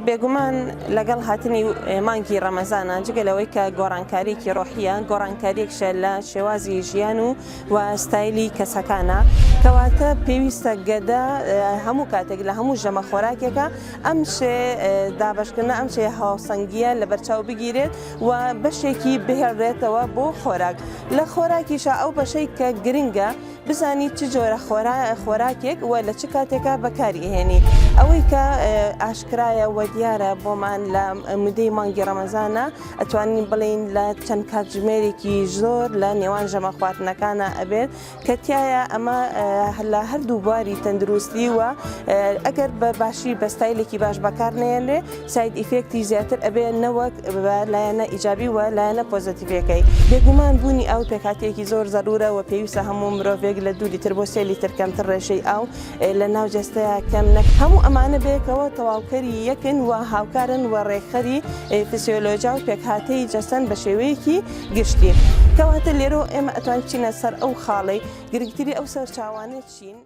بێگومان لەگەڵ هاتنی مانگی ڕەمەزانە جگەلەوەی کە گۆڕانکاریکی ڕۆحیە گۆڕانکاریەکشە لە شێوازی ژیان و ستایلی کەسەکانە کەواتە پێویستە گەدە هەموو کاتێک لە هەموو ژەمە خۆراکێکە ئەم شێ دابشکردن ئەم شێ هاوسەنگیە لە بەرچاو بگیرێت و بەشێکی بهێڵرێتەوە بۆ خۆراک لە خۆراکیشە ئەو بەشەی کە گرنگە بزانی چ جۆرە خۆراکێک و لە چ کاتێکە بەکاری هێنی ئەوەی کە ئاشکرایە و دیارە بۆمان لە مدەی مانگی ڕەمەزانە ئەتوانین بڵین لە چەند کاتژمێرێکی زۆر لە نێوان ژەمە خواردنەکانە ئەبێت کە تایە ئەمە لە هەردوو بواری تەندروستی و ئەگەر بە باشی بە ستایلێکی باش بەکار نێنرێ ساید ئیفێکتی زیاتر ئەبێ نەوەک لایەنە ئیجابی و لایەنە پۆزتیڤەکەی بێگومان بوونی ئەو پێکاتێکی زۆر زەرورە و پێویستە هەموو مرۆڤێک لە 2 لیتر بۆ 3 لیتر کەمتر ڕێژەی ئاو لە ناو جەستەیە کەم نەک هەموو ئەمانە بێکەوە تەواوکەری یەکن و هاوکارن و ڕێکخەری فسیۆلۆژیا و پێکهاتەی جەستەن بە شێوەیەکی گشتی کەواتە لێرە ئێمە ئەتوانین بچینە سەر ئەو خاڵەی گرنگتری ئەو سەرچاوانە چین.